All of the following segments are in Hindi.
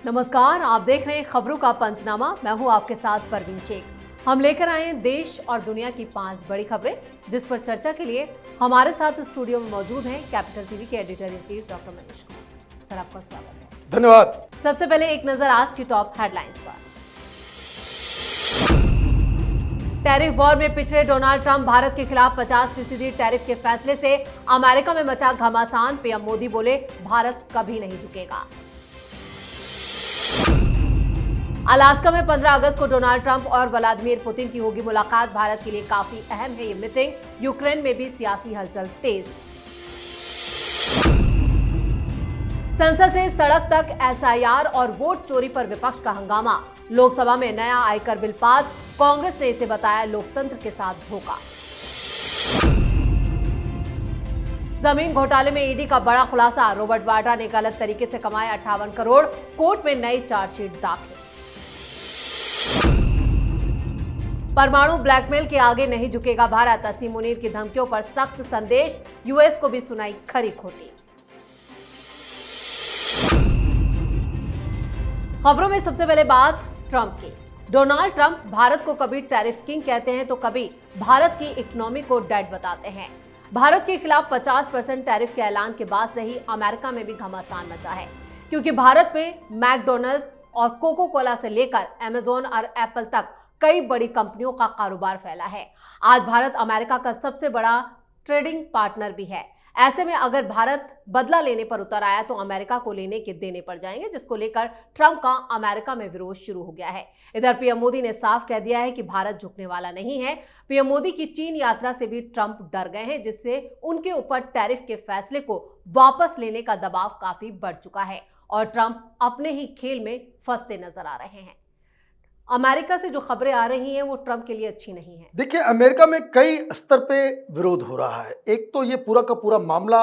नमस्कार, आप देख रहे हैं खबरों का पंचनामा। मैं हूं आपके साथ परवीन शेख। हम लेकर आए हैं देश और दुनिया की 5 बड़ी खबरें, जिस पर चर्चा के लिए हमारे साथ स्टूडियो में मौजूद हैं कैपिटल टीवी के editor in chief doctor Manish Kumar. Sir, आपका स्वागत है। धन्यवाद। सबसे पहले एक नजर आज की टॉप हेडलाइंस पर। टैरिफ वॉर में पिछड़े डोनाल्ड ट्रंप भारत के खिलाफ 50% टैरिफ के फैसले से अमेरिका में मचा घमासान। पीएम मोदी बोले, भारत कभी नहीं झुकेगा। अलास्का में 15 अगस्त को डोनाल्ड ट्रंप और व्लादिमीर पुतिन की होगी मुलाकात। भारत के लिए काफी अहम है ये मीटिंग। यूक्रेन में भी सियासी हलचल तेज। संसद से सड़क तक एसआईआर और वोट चोरी पर विपक्ष का हंगामा। लोकसभा में नया आयकर बिल पास। कांग्रेस ने इसे बताया लोकतंत्र के साथ धोखा। जमीन घोटाले में ईडी का बड़ा खुलासा। रॉबर्ट वाड्रा ने गलत तरीके से कमाए 58 करोड़। कोर्ट में नई चार्जशीट दाखिल। परमाणु ब्लैकमेल के आगे नहीं झुकेगा भारत। असीम मुनीर की धमकियों पर सख्त संदेश। यूएस को भी सुनाई खरी खोटी। खबरों में सबसे पहले बात ट्रंप की। डोनाल्ड ट्रंप भारत को कभी टैरिफ किंग कहते हैं तो कभी भारत की इकोनॉमी को डेड बताते हैं। भारत के खिलाफ 50% टैरिफ के ऐलान के बाद से ही अमेरिका में भी घमासान मचा है, क्योंकि भारत में मैकडॉनल्ड्स और कोको कोला से लेकर अमेजोन और एप्पल तक कई बड़ी कंपनियों का कारोबार फैला है। आज भारत अमेरिका का सबसे बड़ा ट्रेडिंग पार्टनर भी है। ऐसे में अगर भारत बदला लेने पर उतर आया तो अमेरिका को लेने के देने पड़ जाएंगे, जिसको लेकर ट्रंप का अमेरिका में विरोध शुरू हो गया है। इधर पीएम मोदी ने साफ कह दिया है कि भारत झुकने वाला नहीं है। पीएम मोदी की चीन यात्रा से भी ट्रंप डर गए हैं, जिससे उनके ऊपर टैरिफ के फैसले को वापस लेने का दबाव काफी बढ़ चुका है और ट्रंप अपने ही खेल में फंसते नजर आ रहे हैं। अमेरिका से जो खबरें आ रही हैं वो ट्रंप के लिए अच्छी नहीं है। देखिए, अमेरिका में कई स्तर पे विरोध हो रहा है। एक तो ये पूरा का पूरा मामला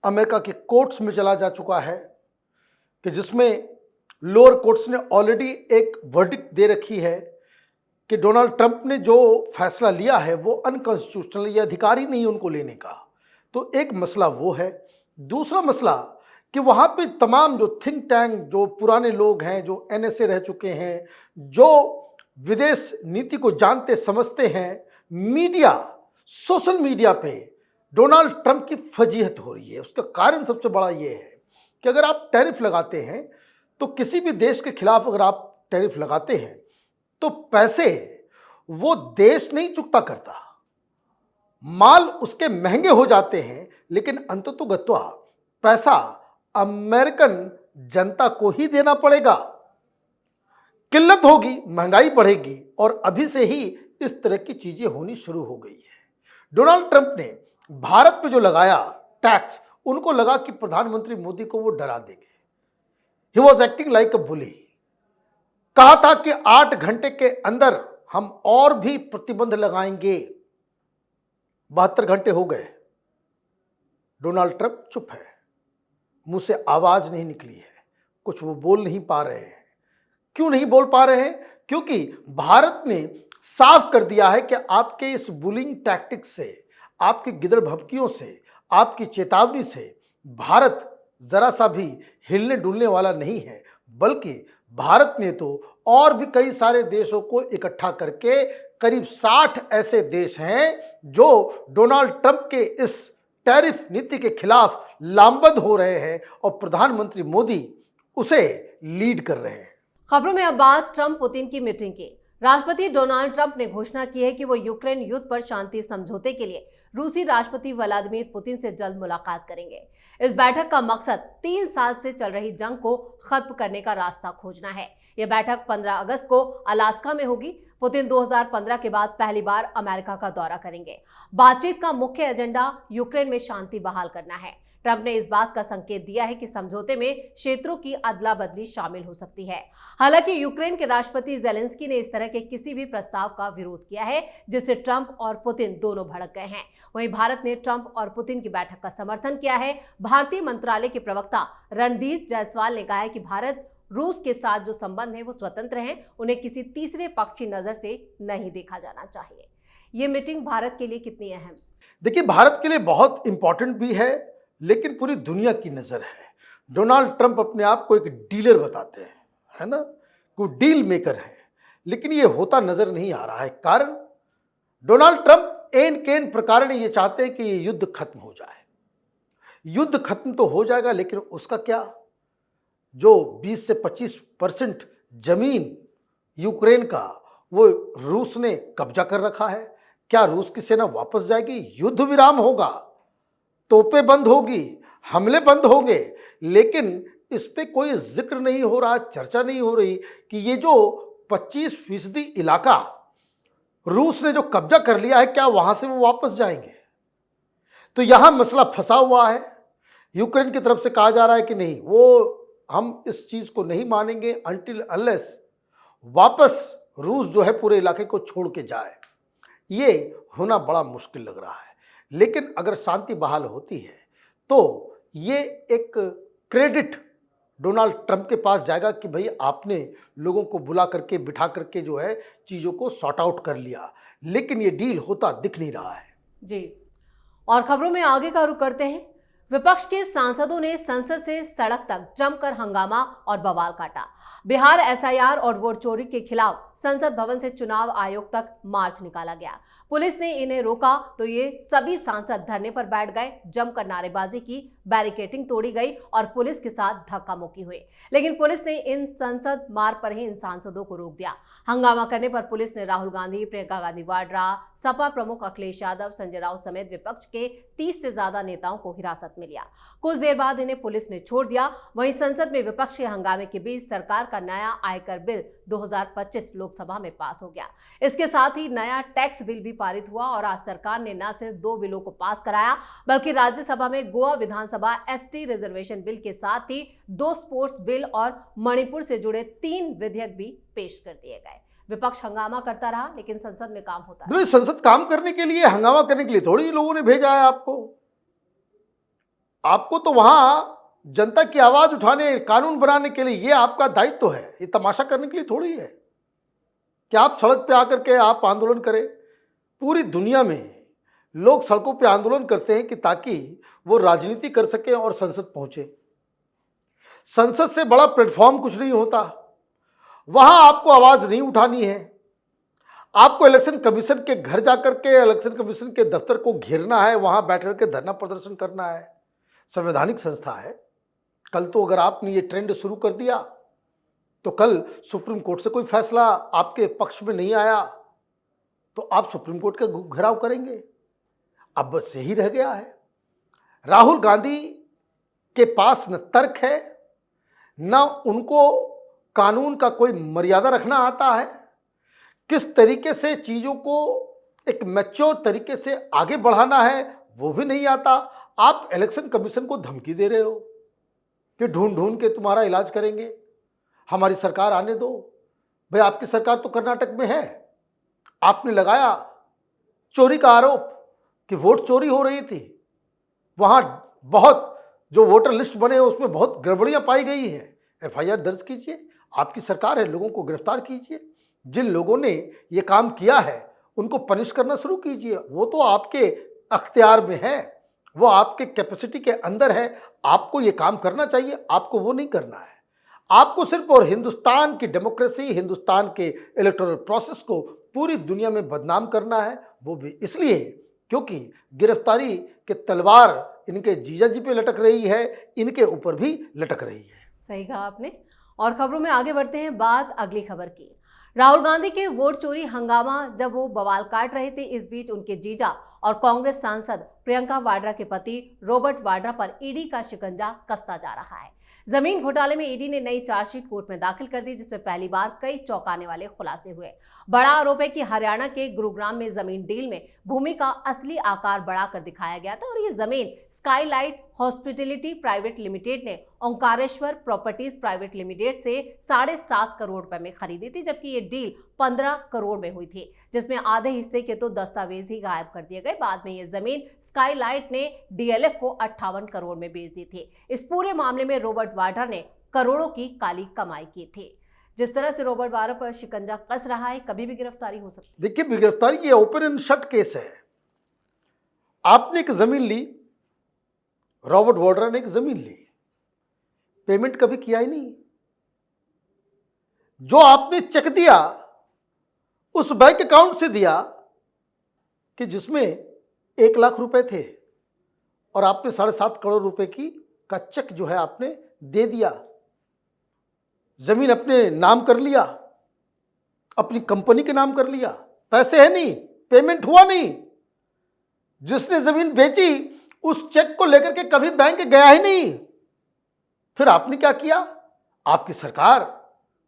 अमेरिका के कोर्ट्स में चला जा चुका है, कि जिसमें लोअर कोर्ट्स ने ऑलरेडी एक वर्डिक्ट दे रखी है कि डोनाल्ड ट्रंप ने जो फैसला लिया है वो अनकॉन्स्टिट्यूशनल, ये अधिकार ही नहीं उनको लेने का। तो एक मसला वो है। दूसरा मसला कि वहाँ पे तमाम जो थिंक टैंक, जो पुराने लोग हैं, जो एनएसए रह चुके हैं, जो विदेश नीति को जानते समझते हैं, मीडिया, सोशल मीडिया पे डोनाल्ड ट्रंप की फजीहत हो रही है। उसका कारण सबसे बड़ा ये है कि अगर आप टैरिफ लगाते हैं तो किसी भी देश के खिलाफ अगर आप टैरिफ लगाते हैं तो पैसे वो देश नहीं चुकता करता, माल उसके महंगे हो जाते हैं, लेकिन अंततोगत्वा पैसा अमेरिकन जनता को ही देना पड़ेगा। किल्लत होगी, महंगाई बढ़ेगी और अभी से ही इस तरह की चीजें होनी शुरू हो गई है। डोनाल्ड ट्रंप ने भारत पे जो लगाया टैक्स, उनको लगा कि प्रधानमंत्री मोदी को वो डरा देंगे। He was acting like a bully. कहा था कि 8 घंटे के अंदर हम और भी प्रतिबंध लगाएंगे। 72 घंटे हो गए, डोनाल्ड ट्रंप चुप है, मुंह से आवाज नहीं निकली है, कुछ वो बोल नहीं पा रहे हैं। क्यों नहीं बोल पा रहे हैं? क्योंकि भारत ने साफ कर दिया है कि आपके इस बुलिंग टैक्टिक्स से, आपकी गिदड़ भभकियों से, आपकी चेतावनी से भारत जरा सा भी हिलने डुलने वाला नहीं है। बल्कि भारत ने तो और भी कई सारे देशों को इकट्ठा करके, करीब 60 ऐसे देश हैं जो डोनाल्ड ट्रंप के इस टैरिफ नीति के खिलाफ लामबंद हो रहे हैं और प्रधानमंत्री मोदी उसे लीड कर रहे हैं। खबरों में अब बात ट्रंप पुतिन की मीटिंग की। राष्ट्रपति डोनाल्ड ट्रंप ने घोषणा की है कि वो यूक्रेन युद्ध पर शांति समझौते के लिए रूसी राष्ट्रपति व्लादिमीर पुतिन से जल्द मुलाकात करेंगे। इस बैठक का मकसद 3 साल से चल रही जंग को खत्म करने का रास्ता खोजना है। यह बैठक 15 अगस्त को अलास्का में होगी। पुतिन 2015 के बाद पहली बार अमेरिका का दौरा करेंगे। बातचीत का मुख्य एजेंडा यूक्रेन में शांति बहाल करना है। ट्रंप ने इस बात का संकेत दिया है कि समझौते में क्षेत्रों की अदला बदली शामिल हो सकती है। हालांकि यूक्रेन के राष्ट्रपति जेलेंस्की ने इस तरह के किसी भी प्रस्ताव का विरोध किया है, जिससे ट्रंप और पुतिन दोनों भड़क गए हैं। वहीं भारत ने ट्रंप और पुतिन की बैठक का समर्थन किया है। भारतीय मंत्रालय के प्रवक्ता रणदीप जायसवाल ने कहा है कि भारत रूस के साथ जो संबंध है वो स्वतंत्र हैं, उन्हें किसी तीसरे पक्ष की नजर से नहीं देखा जाना चाहिए। ये मीटिंग भारत के लिए कितनी अहम? देखिए, भारत के लिए बहुत इंपॉर्टेंट भी है, लेकिन पूरी दुनिया की नजर है। डोनाल्ड ट्रंप अपने आप को एक डीलर बताते हैं, है ना, वो डील मेकर है, लेकिन ये होता नजर नहीं आ रहा है। कारण डोनाल्ड ट्रंप एन केन प्रकार ये चाहते हैं कि ये युद्ध खत्म हो जाए। युद्ध खत्म तो हो जाएगा, लेकिन उसका क्या? जो 20 से 25% जमीन यूक्रेन का वो रूस ने कब्जा कर रखा है। क्या रूस की सेना वापस जाएगी? युद्ध विराम होगा, तोपें बंद होगी, हमले बंद होंगे, लेकिन इस पे कोई जिक्र नहीं हो रहा, चर्चा नहीं हो रही कि ये जो 25% इलाका रूस ने जो कब्जा कर लिया है, क्या वहां से वो वापस जाएंगे? तो यहां मसला फंसा हुआ है। यूक्रेन की तरफ से कहा जा रहा है कि नहीं, वो हम इस चीज को नहीं मानेंगे अनटिल अनलेस वापस रूस जो है पूरे इलाके को छोड़ के जाए। ये होना बड़ा मुश्किल लग रहा है, लेकिन अगर शांति बहाल होती है तो ये एक क्रेडिट डोनाल्ड ट्रंप के पास जाएगा कि भाई आपने लोगों को बुला करके बिठा करके जो है चीज़ों को सॉर्ट आउट कर लिया, लेकिन ये डील होता दिख नहीं रहा है। जी, और खबरों में आगे का रुख करते हैं। विपक्ष के सांसदों ने संसद से सड़क तक जमकर हंगामा और बवाल काटा। बिहार एसआईआर और वोट चोरी के खिलाफ संसद भवन से चुनाव आयोग तक मार्च निकाला गया। पुलिस ने इन्हें रोका तो ये सभी सांसद धरने पर बैठ गए, जमकर नारेबाजी की, बैरिकेडिंग तोड़ी गई और पुलिस के साथ धक्का मुक्की हुई। लेकिन पुलिस ने इन संसद मार्ग पर ही इन सांसदों को रोक दिया। हंगामा करने पर पुलिस ने राहुल गांधी, प्रियंका गांधी वाड्रा, सपा प्रमुख अखिलेश यादव, संजय राउत समेत विपक्ष के 30 से ज्यादा नेताओं को हिरासत में लिया। कुछ देर बाद इन्हें पुलिस ने छोड़ दिया। वहीं संसद में विपक्ष के हंगामे के बीच सरकार का नया आयकर बिल 2025 लोकसभा में पास हो गया। इसके साथ ही नया टैक्स बिल भी पारित हुआ और आज सरकार ने न सिर्फ 2 बिलों को पास कराया, बल्कि राज्यसभा में गोवा विधानसभा एसटी रिजर्वेशन बिल के साथ ही 2 स्पोर्ट्स बिल और मणिपुर से जुड़े 3 विधेयक भी पेश कर दिए गए। विपक्ष हंगामा करता रहा, लेकिन संसद में काम होता रहा। संसद काम करने के लिए, हंगामा करने के लिए थोड़ी लोगों ने भेजा है आपको तो वहां जनता की आवाज उठाने, कानून बनाने के लिए ये आपका दायित्व है। ये तमाशा करने के लिए थोड़ी है कि आप सड़क पे आकर के आप आंदोलन करें। पूरी दुनिया में लोग सड़कों पे आंदोलन करते हैं कि ताकि वो राजनीति कर सकें और संसद पहुंचे। संसद से बड़ा प्लेटफॉर्म कुछ नहीं होता। वहां आपको आवाज नहीं उठानी है, आपको इलेक्शन कमीशन के घर जाकर के इलेक्शन कमीशन के दफ्तर को घेरना है, वहां बैठ करके धरना प्रदर्शन करना है। संवैधानिक संस्था है। कल तो अगर आपने ये ट्रेंड शुरू कर दिया तो कल सुप्रीम कोर्ट से कोई फैसला आपके पक्ष में नहीं आया तो आप सुप्रीम कोर्ट का घेराव करेंगे। अब बस यही रह गया है। राहुल गांधी के पास न तर्क है, न उनको कानून का कोई मर्यादा रखना आता है। किस तरीके से चीज़ों को एक मैच्योर तरीके से आगे बढ़ाना है वो भी नहीं आता। आप इलेक्शन कमीशन को धमकी दे रहे हो कि ढूंढ ढूंढ के तुम्हारा इलाज करेंगे, हमारी सरकार आने दो। भाई आपकी सरकार तो कर्नाटक में है, आपने लगाया चोरी का आरोप कि वोट चोरी हो रही थी, वहां बहुत जो वोटर लिस्ट बने उसमें बहुत गड़बड़ियां पाई गई हैं। एफआईआर दर्ज कीजिए, आपकी सरकार है, लोगों को गिरफ्तार कीजिए। जिन लोगों ने ये काम किया है उनको पनिश करना शुरू कीजिए। वो तो आपके अख्तियार में है, वो आपके कैपेसिटी के अंदर है, आपको ये काम करना चाहिए, आपको वो नहीं करना है। आपको सिर्फ और हिंदुस्तान की डेमोक्रेसी, हिंदुस्तान के इलेक्टोरल प्रोसेस को पूरी दुनिया में बदनाम करना है, वो भी इसलिए क्योंकि गिरफ्तारी के तलवार इनके जीजा जी पे लटक रही है, इनके ऊपर भी लटक रही है। सही कहा आपने। और खबरों में आगे बढ़ते हैं, बात अगली खबर की। राहुल गांधी के वोट चोरी हंगामा जब वो बवाल काट रहे थे, इस बीच उनके जीजा और कांग्रेस सांसद प्रियंका वाड्रा के पति रॉबर्ट वाड्रा पर ईडी का शिकंजा कसता जा रहा है। जमीन घोटाले में ईडी ने नई चार्जशीट कोर्ट में दाखिल कर दी, जिसमें पहली बार कई चौंकाने वाले खुलासे हुए। बड़ा आरोप है कि हरियाणा के गुरुग्राम में जमीन डील में भूमि का असली आकार बढ़ाकर दिखाया गया था और ये जमीन स्काईलाइट हॉस्पिटैलिटी प्राइवेट लिमिटेड ने ओंकारेश्वर प्रॉपर्टीज प्राइवेट लिमिटेड से 7.5 करोड़ रुपए में खरीदी थी, जबकि ये डील 15 करोड़ में हुई थी, जिसमें आधे हिस्से के तो दस्तावेज ही गायब कर दिए गए। बाद में ये जमीन स्काईलाइट ने डीएलएफ को 58 करोड़ में बेच दी थी। इस पूरे मामले में रॉबर्ट वाड्रा ने करोड़ों की काली कमाई की थी। जिस तरह से रॉबर्ट वाड्रा पर शिकंजा कस रहा है, कभी भी गिरफ्तारी हो सकती है। देखिए, गिरफ्तारी ये ओपन एंड शट केस है। आपने एक जमीन ली, रॉबर्ट वाड्रा ने एक जमीन ली, पेमेंट कभी किया ही नहीं। जो आपने चेक दिया उस बैंक अकाउंट से दिया कि जिसमें 1 लाख रुपए थे और आपने 7.5 करोड़ रुपए का चेक जो है आपने दे दिया। जमीन अपने नाम कर लिया, अपनी कंपनी के नाम कर लिया, पैसे है नहीं, पेमेंट हुआ नहीं। जिसने जमीन बेची उस चेक को लेकर के कभी बैंक गया ही नहीं। फिर आपने क्या किया? आपकी सरकार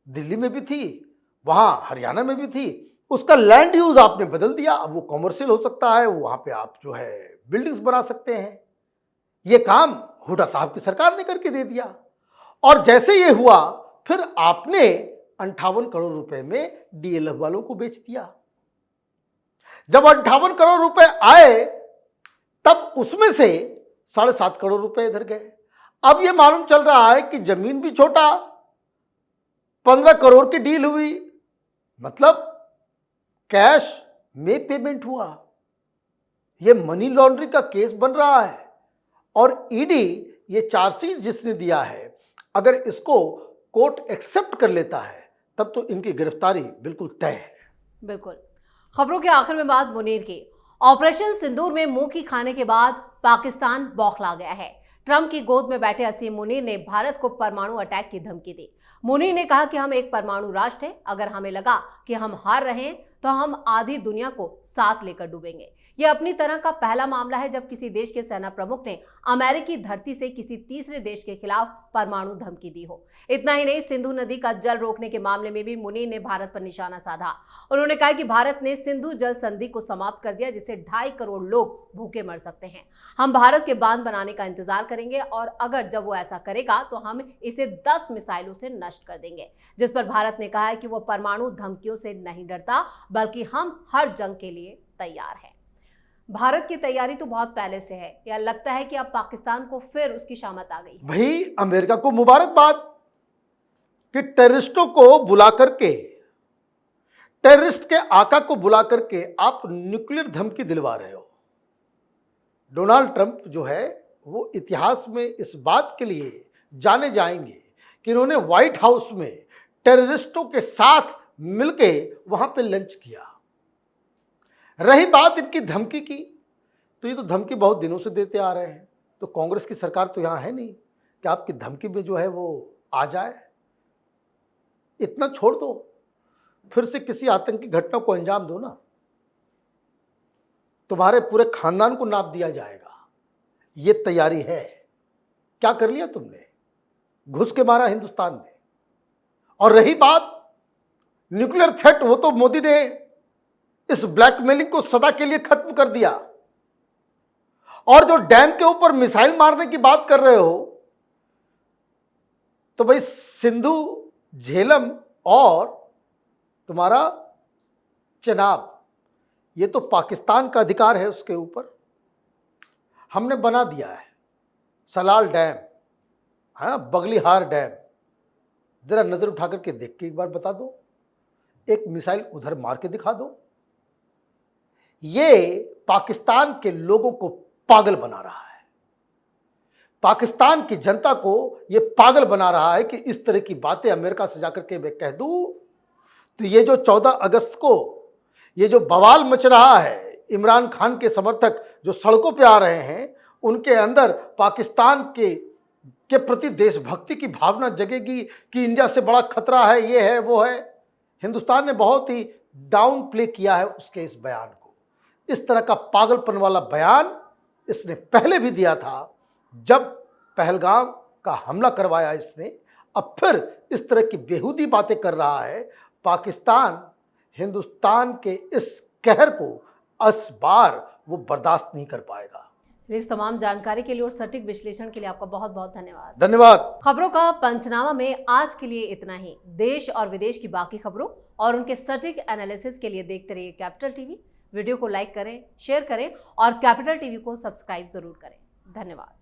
दिल्ली में भी थी, वहां हरियाणा में भी थी, उसका लैंड यूज आपने बदल दिया। अब वो कॉमर्शियल हो सकता है, वहां पे आप जो है बिल्डिंग्स बना सकते हैं। ये काम हुड्डा साहब की सरकार ने करके दे दिया। और जैसे ये हुआ फिर आपने 58 करोड़ रुपए में डीएलएफ वालों को बेच दिया। जब 58 करोड़ रुपए आए तब उसमें से 7.5 करोड़ रुपए इधर गए। अब ये मालूम चल रहा है कि जमीन भी छोटा, 15 करोड़ की डील हुई, मतलब कैश में पेमेंट हुआ। ये मनी लॉन्ड्रिंग का केस बन रहा है। और ईडी ये चार्जशीट जिसने दिया है, अगर इसको कोर्ट एक्सेप्ट कर लेता है तब तो इनकी गिरफ्तारी बिल्कुल तय है। बिल्कुल। खबरों के आखिर में बात मुनीर की। ऑपरेशन सिंदूर में मुंह की खाने के बाद पाकिस्तान बौखला गया है। ट्रंप की गोद में बैठे असीम मुनीर ने भारत को परमाणु अटैक की धमकी दी। मुनीर ने कहा कि हम एक परमाणु राष्ट्र हैं, अगर हमें लगा कि हम हार रहे हैं तो हम आधी दुनिया को साथ लेकर डूबेंगे। यह अपनी तरह का पहला मामला है जब किसी देश के सेना प्रमुख ने अमेरिकी धरती से किसी तीसरे देश के खिलाफ परमाणु धमकी दी हो। इतना ही नहीं, सिंधु नदी का जल रोकने के मामले में भी मुनीर ने भारत पर निशाना साधा। उन्होंने कहा कि भारत ने सिंधु जल संधि को समाप्त कर दिया, जिससे 2.5 करोड़ लोग भूखे मर सकते हैं। हम भारत के बांध बनाने का इंतजार करेंगे और अगर जब वो ऐसा करेगा तो हम इसे 10 मिसाइलों से नष्ट कर देंगे। जिस पर भारत ने कहा है कि वो परमाणु धमकियों से नहीं डरता, बल्कि हम हर जंग के लिए तैयार हैं। भारत की तैयारी तो बहुत पहले से है। या लगता है कि अब पाकिस्तान को फिर उसकी शामत आ गई। भाई अमेरिका को मुबारकबाद कि टेररिस्टों को बुला करके, टेररिस्ट के आका को बुला करके आप न्यूक्लियर धमकी दिलवा रहे हो। डोनाल्ड ट्रंप जो है वो इतिहास में इस बात के लिए जाने जाएंगे कि इन्होंने व्हाइट हाउस में टेररिस्टों के साथ मिलके वहां पे लंच किया। रही बात इनकी धमकी की, तो ये तो धमकी बहुत दिनों से देते आ रहे हैं। तो कांग्रेस की सरकार तो यहां है नहीं कि आपकी धमकी में जो है वो आ जाए। इतना छोड़ दो, फिर से किसी आतंकी घटना को अंजाम दो ना, तुम्हारे पूरे खानदान को नाप दिया जाएगा। ये तैयारी है। क्या कर लिया तुमने? घुस के मारा हिंदुस्तान में। और रही बात न्यूक्लियर थ्रेट, वो तो मोदी ने इस ब्लैकमेलिंग को सदा के लिए खत्म कर दिया। और जो डैम के ऊपर मिसाइल मारने की बात कर रहे हो, तो भाई सिंधु, झेलम और तुम्हारा चेनाब, ये तो पाकिस्तान का अधिकार है उसके ऊपर। हमने बना दिया है सलाल डैम, हाँ, बगलीहार डैम। जरा नजर उठा करके देख के एक बार बता दो, एक मिसाइल उधर मार के दिखा दो। ये पाकिस्तान के लोगों को पागल बना रहा है। पाकिस्तान की जनता को ये पागल बना रहा है कि इस तरह की बातें अमेरिका से जाकर के मैं कह दूं तो ये जो 14 अगस्त को ये जो बवाल मच रहा है, इमरान खान के समर्थक जो सड़कों पे आ रहे हैं, उनके अंदर पाकिस्तान के प्रति देशभक्ति की भावना जगेगी कि इंडिया से बड़ा खतरा है, ये है वो है। हिंदुस्तान ने बहुत ही डाउन प्ले किया है उसके इस बयान को। इस तरह का पागलपन वाला बयान इसने पहले भी दिया था जब पहलगाम का हमला करवाया इसने। अब फिर इस तरह की बेहूदी बातें कर रहा है। पाकिस्तान हिंदुस्तान के इस कहर को इस बार वो बर्दाश्त नहीं कर पाएगा। इस तमाम जानकारी के लिए और सटीक विश्लेषण के लिए आपका बहुत बहुत धन्यवाद। धन्यवाद। खबरों का पंचनामा में आज के लिए इतना ही। देश और विदेश की बाकी खबरों और उनके सटीक एनालिसिस के लिए देखते रहिए कैपिटल टीवी। वीडियो को लाइक करें, शेयर करें और कैपिटल टीवी को सब्सक्राइब जरूर करें। धन्यवाद।